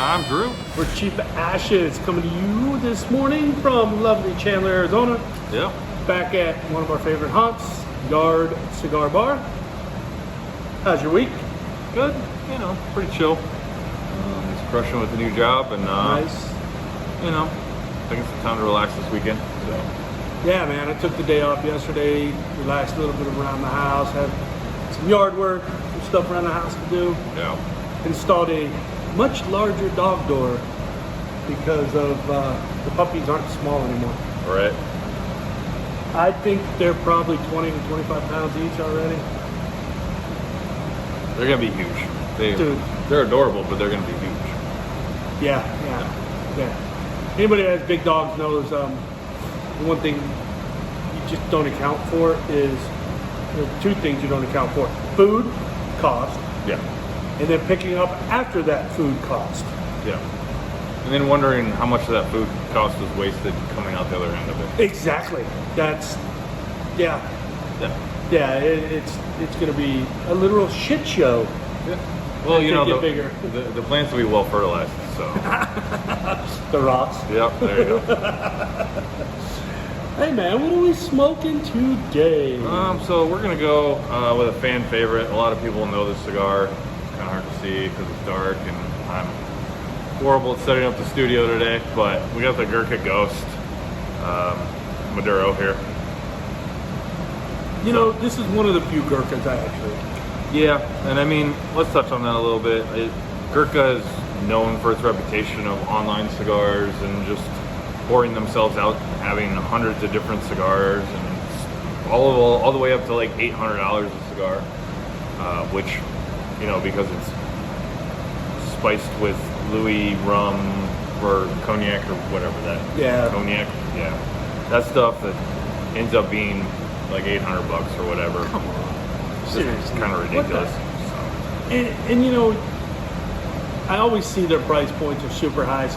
I'm Drew. We're Chief Ashes coming to you this morning from lovely Chandler, Arizona. Yeah. Back at one of our favorite haunts, Yard Cigar Bar. How's your week? Good. You know, pretty chill. Just crushing with a new job and Nice. you know, taking some time to relax this weekend. So. Yeah, man. I took the day off yesterday, relaxed a little bit around the house, had some yard work, some stuff around the house to do. Yeah. Installed a much larger dog door because of the puppies aren't small anymore. Right. I think they're probably 20 to 25 pounds each already. They're gonna be huge. Dude. They're adorable, but they're gonna be huge. Yeah. Anybody that has big dogs knows the one thing you just don't account for is two things you don't account for: food cost, Yeah. and then picking up after that food cost. Yeah. And then wondering how much of that food cost was wasted coming out the other end of it. Exactly. That's Yeah. It's going to be a literal shit show. Yeah. Well, you know, get bigger. the plants will be well fertilized, so. The rocks. Yep, there you go. Hey man, what are we smoking today? So we're gonna go with a fan favorite. A lot of people know this cigar. It's kind of hard to see because it's dark, and I'm horrible at setting up the studio today. But we got the Gurkha Ghost Maduro here. You know, this is one of the few Gurkhas I actually. Yeah, and I mean, let's touch on that a little bit. Gurkha is known for its reputation of online cigars and just pouring themselves out, having hundreds of different cigars, and all the way up to like $800 a cigar, which, you know, because it's spiced with Louis rum or cognac or whatever that. Yeah. Cognac. Yeah. That stuff that ends up being like $800 or whatever. Come on. It's Seriously. kind of ridiculous. And you know, I always see their price points are super high.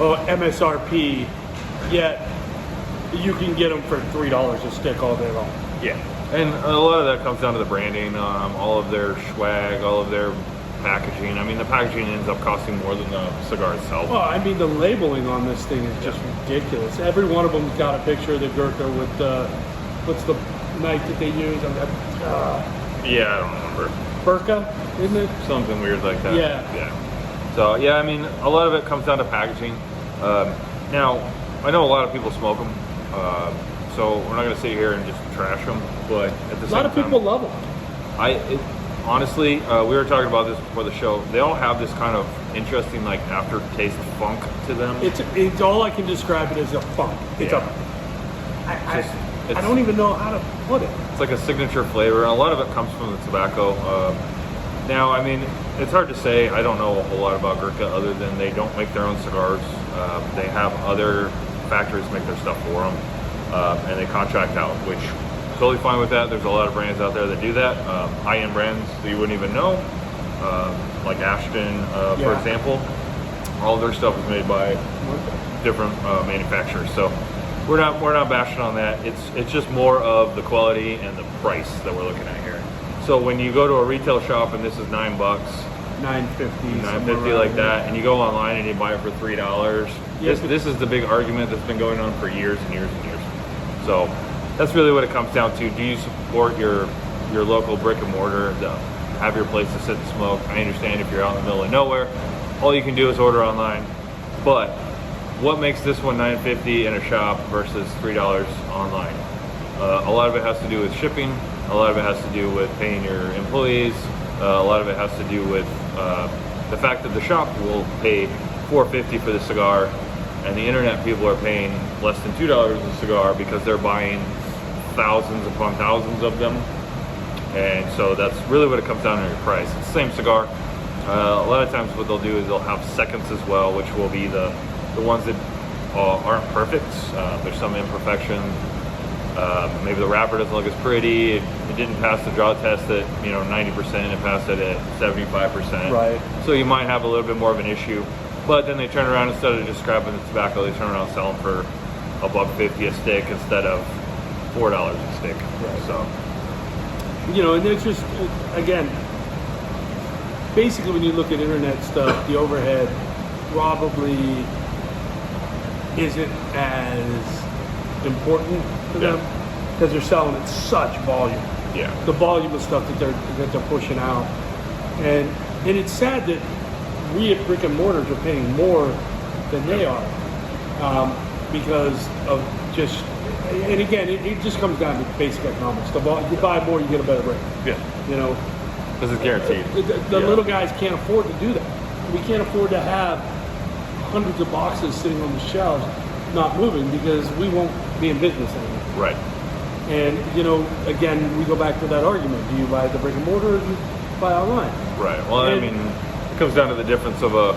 Oh, MSRP, yet you can get them for $3 a stick all day long. Yeah, and a lot of that comes down to the branding, all of their swag, all of their packaging. I mean, the packaging ends up costing more than the cigar itself. Well, I mean, the labeling on this thing is just ridiculous. Every one of them's got a picture of the Gurkha with what's the knife that they use? Yeah, I don't remember. Burka, isn't it? Something weird like that. Yeah. So, yeah, I mean, a lot of it comes down to packaging. Now, I know a lot of people smoke them, so we're not going to sit here and just trash them, but at the same time... A lot of people love them. Honestly, we were talking about this before the show. They all have this kind of interesting, like, aftertaste funk to them. It's all I can describe it as a funk. It's I don't even know how to put it. It's like a signature flavor, and a lot of it comes from the tobacco. Now, I mean, it's hard to say. I don't know a whole lot about Gurkha other than they don't make their own cigars. They have other factories make their stuff for them, and they contract out, which totally fine with that. There's a lot of brands out there that do that. High-end brands that you wouldn't even know, like Ashton, for example. All of their stuff is made by different manufacturers. So we're not bashing on that. It's just more of the quality and the price that we're looking at here. So when you go to a retail shop and this is $9, $9.50 like that, and you go online and you buy it for $3, this is the big argument that's been going on for years and years and years. So that's really what it comes down to. Do you support your local brick and mortar to have your place to sit and smoke? I understand if you're out in the middle of nowhere, all you can do is order online. But what makes this one $9.50 in a shop versus $3 online? A lot of it has to do with shipping. A lot of it has to do with paying your employees. A lot of it has to do with the fact that the shop will pay $4.50 for the cigar, and the internet people are paying less than $2 a cigar because they're buying thousands upon thousands of them. And so that's really what it comes down to, your price. It's the same cigar. A lot of times what they'll do is they'll have seconds as well, which will be the ones that aren't perfect. There's some imperfection. Maybe the wrapper doesn't look as pretty. It didn't pass the draw test at 90%. It passed it at 75%. Right. So you might have a little bit more of an issue. But then they turn around, instead of just scrapping the tobacco, they turn around and sell them for $1.50 a stick instead of $4 a stick. Right. So, and it's just, again, basically when you look at internet stuff, the overhead probably isn't as important to them because they're selling at such volume. Yeah. The volume of stuff that they're pushing out, and it's sad that we at brick and mortars are paying more than they are because of just. And again, it just comes down to basic economics. You buy more, you get a better rate. Yeah. You know, this is guaranteed. The little guys can't afford to do that. We can't afford to have hundreds of boxes sitting on the shelves not moving because we won't be in business anymore. Right. And, you know, again, we go back to that argument. Do you buy at the brick and mortar or do you buy online? Right. Well, I mean, it comes down to the difference of a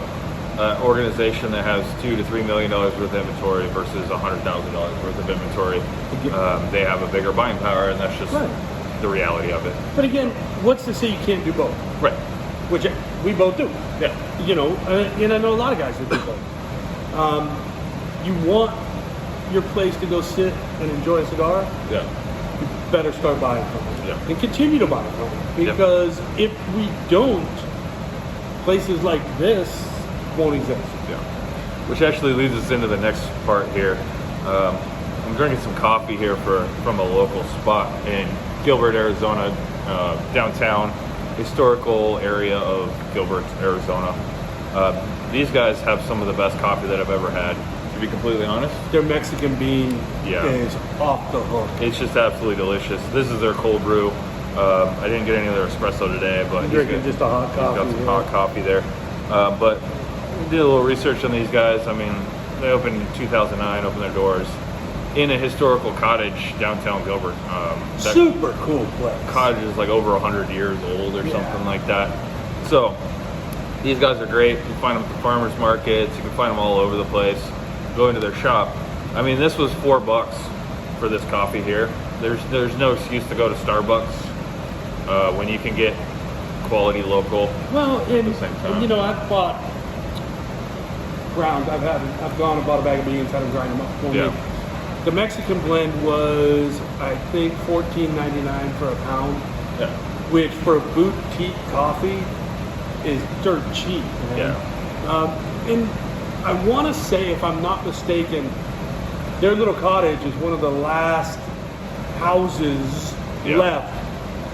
organization that has $2 to $3 million worth of inventory versus $100,000 worth of inventory. They have a bigger buying power, and that's just the reality of it. But again, what's to say you can't do both? Right. Which we both do. Yeah. You know, and I know a lot of guys that do both. You want your place to go sit and enjoy a cigar? Yeah. You better start buying from it. Yeah. And continue to buy from it. Because if we don't, places like this won't exist. Yeah. Which actually leads us into the next part here. I'm drinking some coffee here from a local spot in Gilbert, Arizona, downtown historical area of Gilbert, Arizona. These guys have some of the best coffee that I've ever had, to be completely honest. Their Mexican bean is off the hook. It's just absolutely delicious. This is their cold brew. I didn't get any of their espresso today, but I'm drinking just a hot coffee. He's got some hot coffee there. But we did a little research on these guys. I mean, they opened in 2009, opened their doors in a historical cottage downtown Gilbert. Super cool place. Cottage is like over 100 years old or something like that. So these guys are great. You can find them at the farmers markets. You can find them all over the place. Go into their shop. I mean, this was $4 for this coffee here. There's no excuse to go to Starbucks when you can get quality local. Well, at the same time. And, you know, I've bought ground. I've gone and bought a bag of beans, had them grind them up for me. The Mexican blend was, I think, $14.99 for a pound. Yeah. Which for boutique coffee is dirt cheap, man. Yeah. And I want to say, if I'm not mistaken, their little cottage is one of the last houses left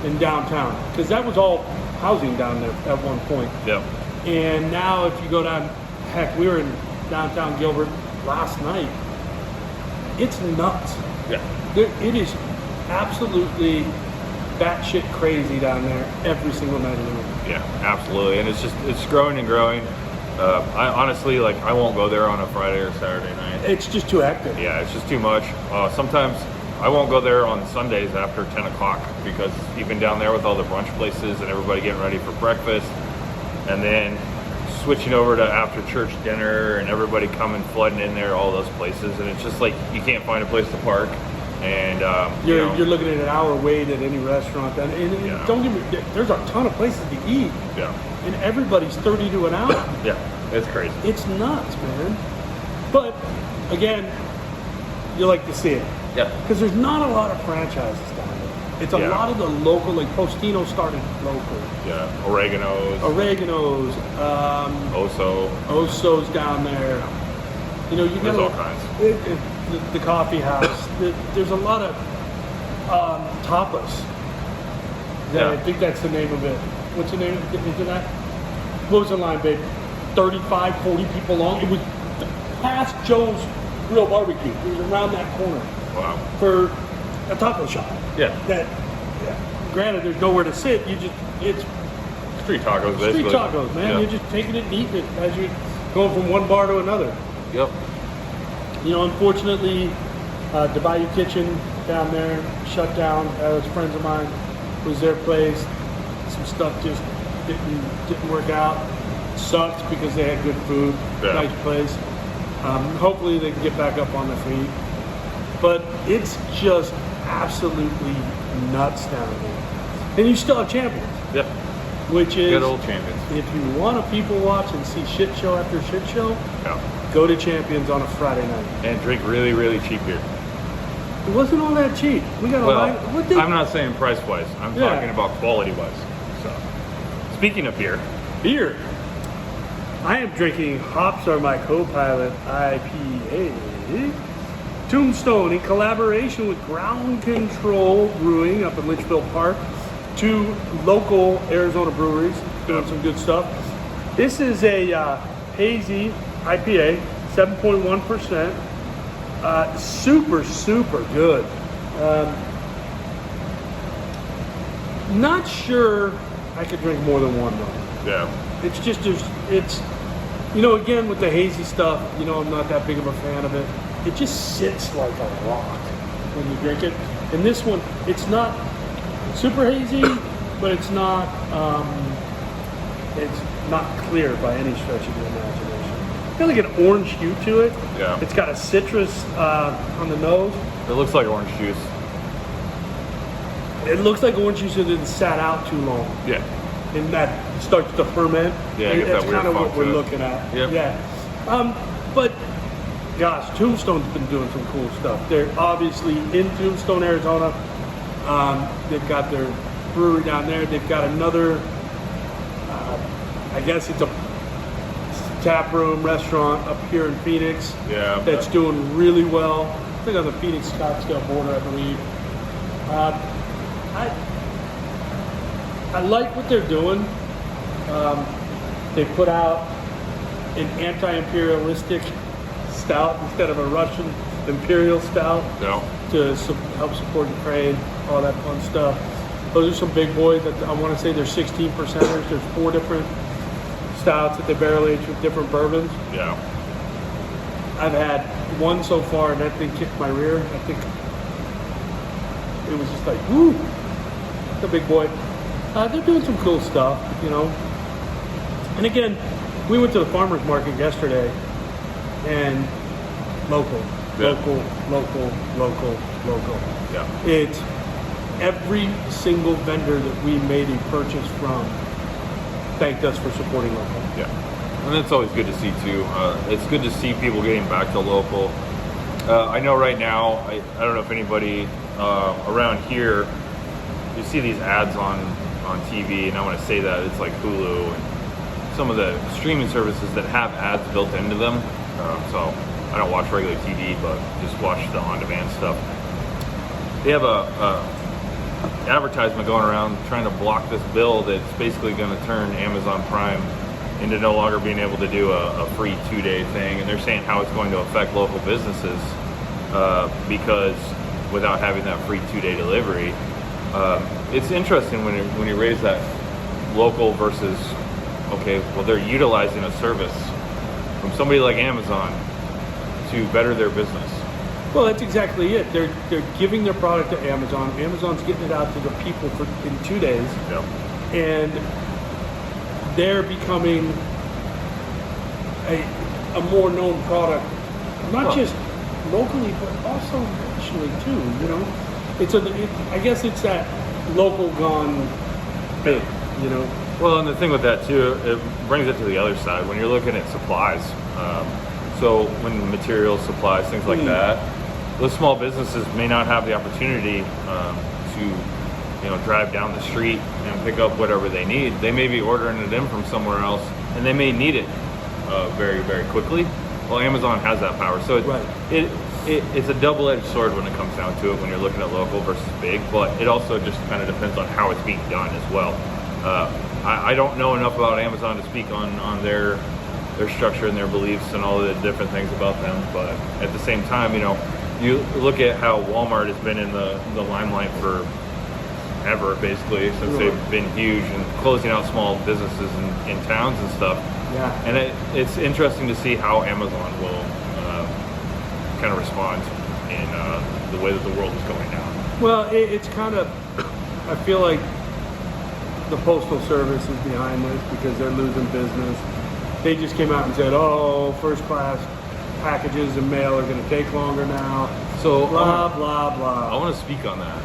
in downtown, because that was all housing down there at one point. Yeah. And now if you go down, heck, we were in downtown Gilbert last night. It's nuts. Yeah. It is absolutely batshit crazy down there every single night of the week. Yeah, absolutely. And it's growing and growing. I honestly, I won't go there on a Friday or Saturday night. It's just too hectic. Yeah, it's just too much. Sometimes I won't go there on Sundays after 10 o'clock because you've been down there with all the brunch places and everybody getting ready for breakfast, and then switching over to after church dinner and everybody coming flooding in there, all those places, and it's just like you can't find a place to park. And you're looking at an hour wait at any restaurant. And don't get me, there's a ton of places to eat. Yeah. And everybody's $32 an hour. Yeah, it's crazy. It's nuts, man. But again, you like to see it. Yeah. Because there's not a lot of franchises down there. It's a lot of the local, like Postino started local. Yeah, oreganos, Oso's down there. You know, you there's got all kinds. The coffee house. There's a lot of tapas. I think that's the name of it. What's the name? Is it that? What was the line, babe? 35, 40 people long. It was past Joe's Real Barbecue. It was around that corner. Wow. For a taco shop. Yeah. Granted, there's nowhere to sit. It's street tacos, basically. Street tacos, man. Yeah. You're just taking it and eating it as you're going from one bar to another. Yep. You know, unfortunately, the Bayou Kitchen down there shut down. That was friends of mine. It was their place. Some stuff just didn't work out. Sucked because they had good food. Yeah. Nice place. Hopefully they can get back up on their feet. But it's just absolutely nuts down there. And you still have Champions. Yep. Which is good old Champions. If you want to people watch and see shit show after shit show, go to Champions on a Friday night. And drink really, really cheap beer. It wasn't all that cheap. We got a line. I'm not saying price-wise. I'm talking about quality-wise. So, speaking of beer, Beer. I am drinking Hops Are My Co-Pilot IPA. Tombstone in collaboration with Ground Control Brewing up in Litchfield Park. 2 local Arizona breweries doing some good stuff. This is a hazy IPA, 7.1%. Super good. Not sure I could drink more than one though. Yeah. It's just, it's, again with the hazy stuff, I'm not that big of a fan of it. It just sits like a rock when you drink it. And this one, it's not super hazy, but it's not clear by any stretch of the imagination. It's got like an orange hue to it. Yeah. It's got a citrus on the nose. It looks like orange juice. It looks like orange juice that didn't sat out too long. Yeah. And that starts to ferment. Yeah, And get that's that weird kind of funk what we're to it. looking at. Yep. Yeah. But gosh, Tombstone's been doing some cool stuff. They're obviously in Tombstone, Arizona. They've got their brewery down there. They've got another, I guess it's a tap room restaurant up here in Phoenix. Yeah. That's doing really well. I think on the Phoenix-Scottsdale border, I believe. I like what they're doing. They put out an anti-imperialistic stout instead of a Russian imperial stout No. to help support Ukraine, all that fun stuff. Those are some big boys. That I want to say they're 16 percenters. There's 4 different stouts that they barrel aged with different bourbons. Yeah. I've had one so far, and that thing kicked my rear. I think it was just like, woo, the big boy. They're doing some cool stuff, And again, we went to the farmer's market yesterday, and local. Yeah. Local. Yeah. It's every single vendor that we made a purchase from thanked us for supporting local. Yeah. And that's always good to see too. It's good to see people getting back to local. I know right now, I don't know if anybody around here, you see these ads on TV, and I want to say that it's like Hulu and some of the streaming services that have ads built into them. So I don't watch regular TV, but just watch the on-demand stuff. They have a advertisement going around trying to block this bill that's basically going to turn Amazon Prime into no longer being able to do a free 2-day thing, and they're saying how it's going to affect local businesses because without having that free 2-day delivery. It's interesting when you raise that local versus, okay, well, they're utilizing a service from somebody like Amazon to better their business. Well, that's exactly it. They're giving their product to Amazon. Amazon's getting it out to the people in 2 days. Yep. And they're becoming a more known product, not just locally, but also nationally too, I guess it's that local gone big, Well, and the thing with that too, it brings it to the other side. When you're looking at supplies, so when materials, supplies, things like that, those small businesses may not have the opportunity to, drive down the street and pick up whatever they need. They may be ordering it in from somewhere else, and they may need it very, very quickly. Well, Amazon has that power, so it's a double-edged sword when it comes down to it when you're looking at local versus big, but it also just kind of depends on how it's being done as well. I don't know enough about Amazon to speak on their structure and their beliefs and all the different things about them, but at the same time, you look at how Walmart has been in the limelight for ever, basically, since they've been huge and closing out small businesses in towns and stuff. Yeah. And it's interesting to see how Amazon will kind of respond in the way that the world is going now. Well, it's kind of, I feel like the Postal Service is behind this because they're losing business. They just came out and said, first class packages and mail are going to take longer now. So blah, blah, blah. I want to speak on that.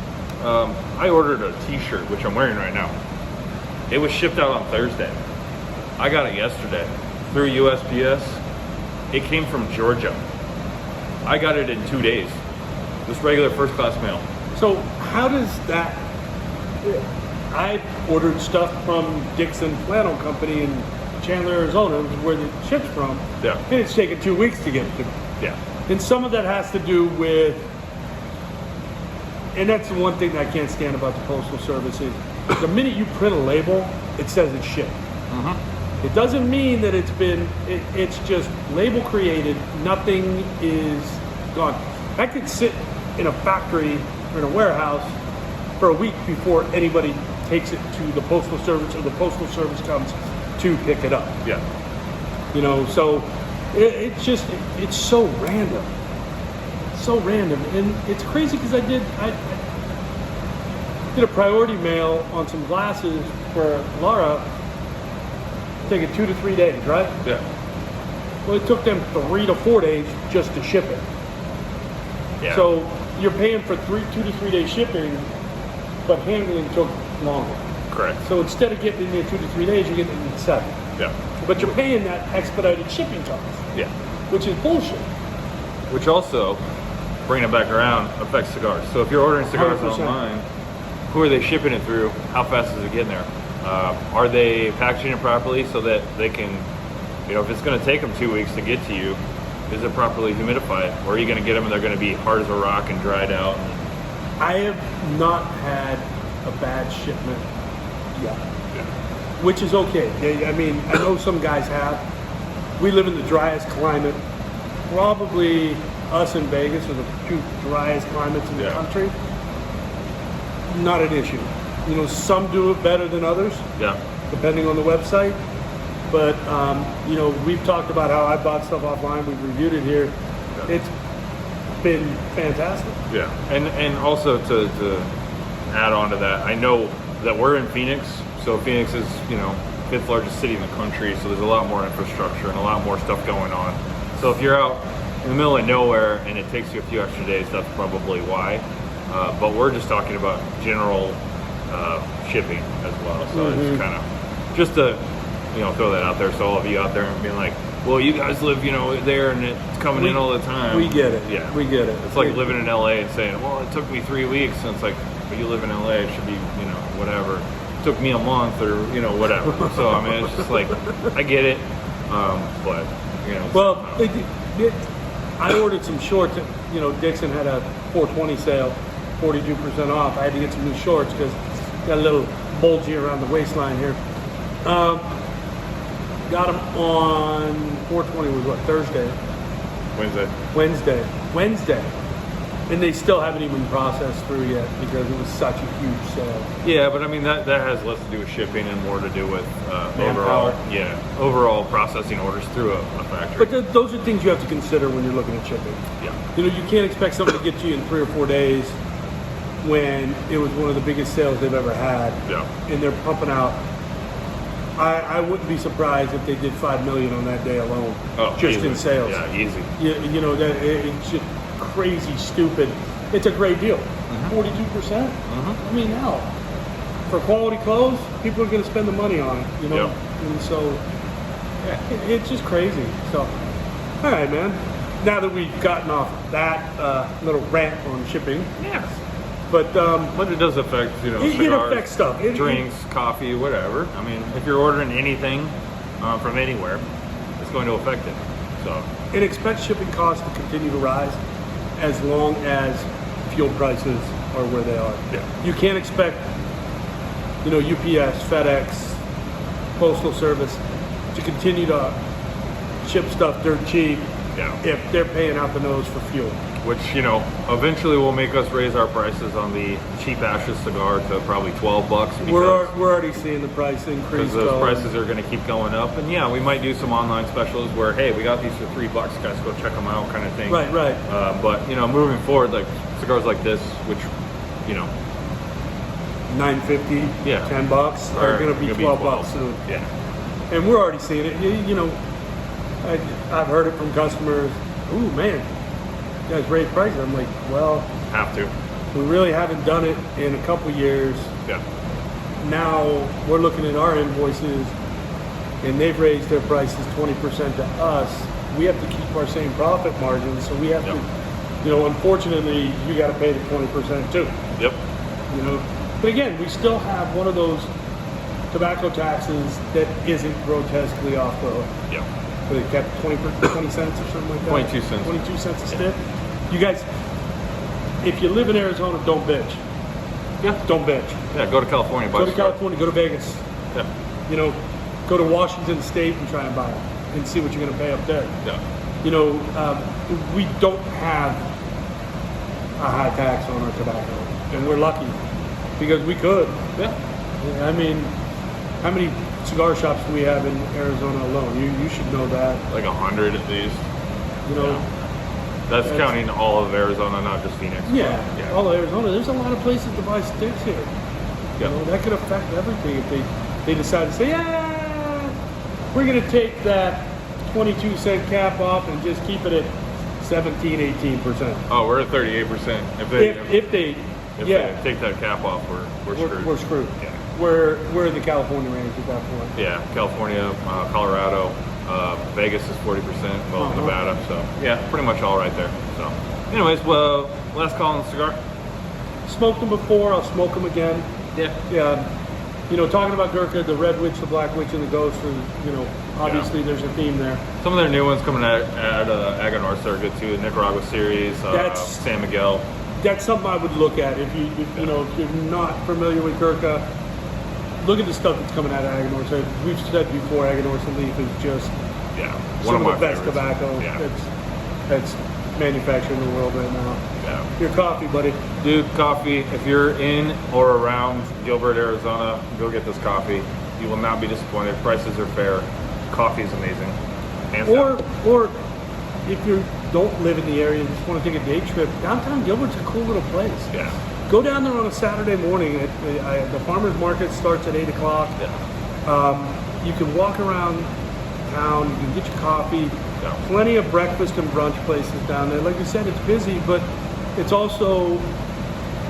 I ordered a t-shirt, which I'm wearing right now. It was shipped out on Thursday. I got it yesterday through USPS. It came from Georgia. I got it in 2 days. Just regular first class mail. So how does that, I ordered stuff from Dixon Flannel Company in Chandler, Arizona, which is where the ship's from. Yeah. And it's taken 2 weeks to get it to me. Yeah. And some of that has to do with, and that's the one thing that I can't stand about the Postal Service is the minute you print a label, it says it's shipped. Mm-hmm. It doesn't mean that it's just label created, nothing is gone. I could sit in a factory or in a warehouse for a week before anybody takes it to the Postal Service or the Postal Service comes to pick it up. Yeah. You know, so it's so random. So random. And it's crazy because I did a priority mail on some glasses for Laura. Taking 2 to 3 days, right? Yeah. Well, it took them 3 to 4 days just to ship it. Yeah. So you're paying for 2 to 3 day shipping, but handling took longer. Correct. So instead of getting it in 2 to 3 days, you're getting it in 7. Yeah. But you're paying that expedited shipping cost, Yeah. which is bullshit. Which also, bringing it back around, affects cigars. So if you're ordering cigars 100%. online, who are they shipping it through? How fast is it getting there? Are they packaging it properly so that they can, you know, if it's going to take them 2 weeks to get to you, is it properly humidified? Or are you going to get them and they're going to be hard as a rock and dried out? I have not had a bad shipment yet, Yeah. which is okay. I mean, I know some guys have. We live in the driest climate. Probably us and Vegas are the 2 driest climates in the Yeah. country. Not an issue. You know, some do it better than others, Yeah. depending on the website. But, you know, we've talked about how I bought stuff offline. We've reviewed it here. Yeah. It's been fantastic. Yeah, and also to add on to that, I know that we're in Phoenix, so Phoenix is, you know, 5th largest city in the country, so there's a lot more infrastructure and a lot more stuff going on. So if you're out in the middle of nowhere and it takes you a few extra days, that's probably why. But we're just talking about general shipping as well, so it's kind of just to, you know, throw that out there so all of you out there and being like, well, you guys live, you know, there and it's coming in all the time. We get it. Yeah. We get it. It's like living in LA and saying, well, it took me 3 weeks. And it's like, but you live in LA, it should be, you know, whatever. It took me a month or, you know, whatever. So, I mean, it's just like, I get it. But, you know. Well, I ordered some shorts. You know, Dixon had a 420 sale, 42% off. I had to get some new shorts because got a little bulgy around the waistline here. Got them on 420 was what, Thursday? Wednesday. And they still haven't even processed through yet because it was such a huge sale. Yeah, but I mean, that has less to do with shipping and more to do with Manpower. overall processing orders through a factory. But those are things you have to consider when you're looking at shipping. Yeah. You know, you can't expect something to get to you in 3 or 4 days when it was one of the biggest sales they've ever had. Yeah. And they're pumping out. I wouldn't be surprised if they did $5 million on that day alone, just easy. in sales. Yeah, easy. You know, that it's just crazy, stupid. It's a great deal. 42%. I mean, hell, for quality clothes, people are going to spend the money on it. You know, Yep. and so yeah, it's just crazy. So, all right, man. Now that we've gotten off that little rant on shipping, Yeah. but But it does affect, you know, it cigars, affects stuff. drinks, coffee, whatever. I mean, if you're ordering anything from anywhere, it's going to affect it. So, And expect shipping costs to continue to rise as long as fuel prices are where they are. Yeah. You can't expect, you know, UPS, FedEx, Postal Service to continue to ship stuff dirt cheap yeah. if they're paying out the nose for fuel. Which, you know, eventually will make us raise our prices on the cheap ashes cigar to probably $12 We're already seeing the price increase. because those going. prices are going to keep going up. And yeah, we might do some online specials where, hey, we got these for $3, guys, go check them out, kind of thing. Right. But you know, moving forward, like cigars like this, which, you know, $9.50, Yeah. $10 are going to be $12 soon. Yeah. And we're already seeing it. You know, I've heard it from customers. Ooh, man, you guys raised prices. I'm like, well, Have to. we really haven't done it in a couple years. Yeah. Now we're looking at our invoices, and they've raised their prices 20% to us. We have to keep our same profit margins, so we have Yep. to, you know, unfortunately, you got to pay the 20% too. Yep. You know, But again, we still have one of those tobacco taxes that isn't grotesquely off the hook. Yeah. So they kept 20 cents or something like that. 22 cents. 22 cents a stick. You guys, if you live in Arizona, don't bitch. Yeah. Don't bitch. Yeah, go to California. Buy Go to a cigar. California, go to Vegas. Yeah. You know, go to Washington State and try and buy it and see what you're going to pay up there. Yeah. You know, we don't have a high tax on our tobacco, and we're lucky because we could. Yeah. I mean, how many cigar shops do we have in Arizona alone? You should know that. Like 100 at least. You know, That's counting all of Arizona, not just Phoenix. yeah, all of Arizona. There's a lot of places to buy sticks here. Yeah. You know, that could affect everything if they decide to say, yeah, we're going to take that 22-cent cap off and just keep it at 17, 18%. Oh, we're at 38%. If they take that cap off, we're screwed. We're screwed. Yeah. We're in the California range at that point. Yeah, California, Colorado, Vegas is 40%, well, Nevada. So yeah, pretty much all right there. So, anyways, well, last call on the cigar. Smoked them before. I'll smoke them again. Yeah. Yeah. You know, talking about Gurkha, the Red Witch, the Black Witch, and the Ghost. You know, obviously there's a theme there. Some of their new ones coming at Aganorsa are good too. The Nicaragua series, San Miguel. That's something I would look at if you're not familiar with Gurkha. Look at the stuff that's coming out of Aganorsa. We've said before, Aganorsa Leaf is just One some of of the my best favorites. tobacco that's manufactured in the world right now. Yeah. Your coffee, buddy. Dude, coffee. If you're in or around Gilbert, Arizona, go get this coffee. You will not be disappointed. Prices are fair. Coffee is amazing. Hands down. Or if you don't live in the area and just want to take a day trip, downtown Gilbert's a cool little place. Yeah. Go down there on a Saturday morning. The farmer's market starts at 8 o'clock. Yeah. You can walk around town. You can get your coffee. Yeah. Plenty of breakfast and brunch places down there. Like you said, it's busy, but it's also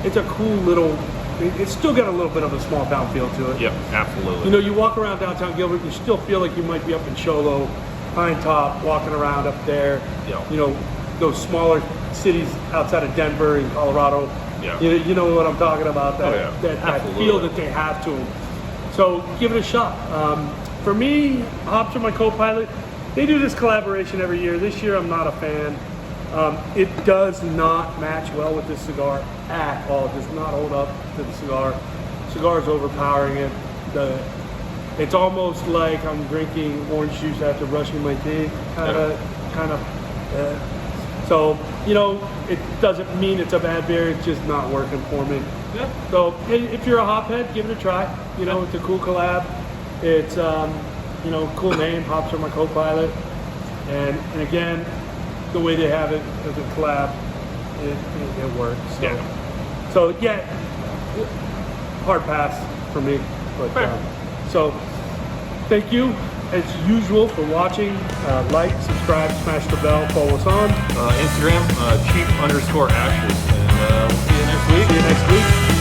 a cool little. It's still got a little bit of a small town feel to it. Yep, absolutely. You know, you walk around downtown Gilbert, you still feel like you might be up in Cholo, Pine Top, walking around up there. Yeah. You know, those smaller cities outside of Denver and Colorado. Yeah. You know what I'm talking about, that Absolutely. feel that they have to them. So give it a shot. For me, Hops are my co-pilot. They do this collaboration every year. This year I'm not a fan. It does not match well with this cigar at all. It does not hold up to the cigar. Cigar is overpowering it. It's almost like I'm drinking orange juice after brushing my teeth. So, you know, it doesn't mean it's a bad beer. It's just not working for me. Yeah. So if you're a hophead, give it a try. You know, it's a cool collab. It's, cool name. Hops are my co-pilot. And again, the way they have it as a collab, it works. So, hard pass for me. But so, thank you as usual for watching. Like, subscribe, smash the bell, follow us on Instagram, cheap_ashes. And we'll see you next week. See you next week.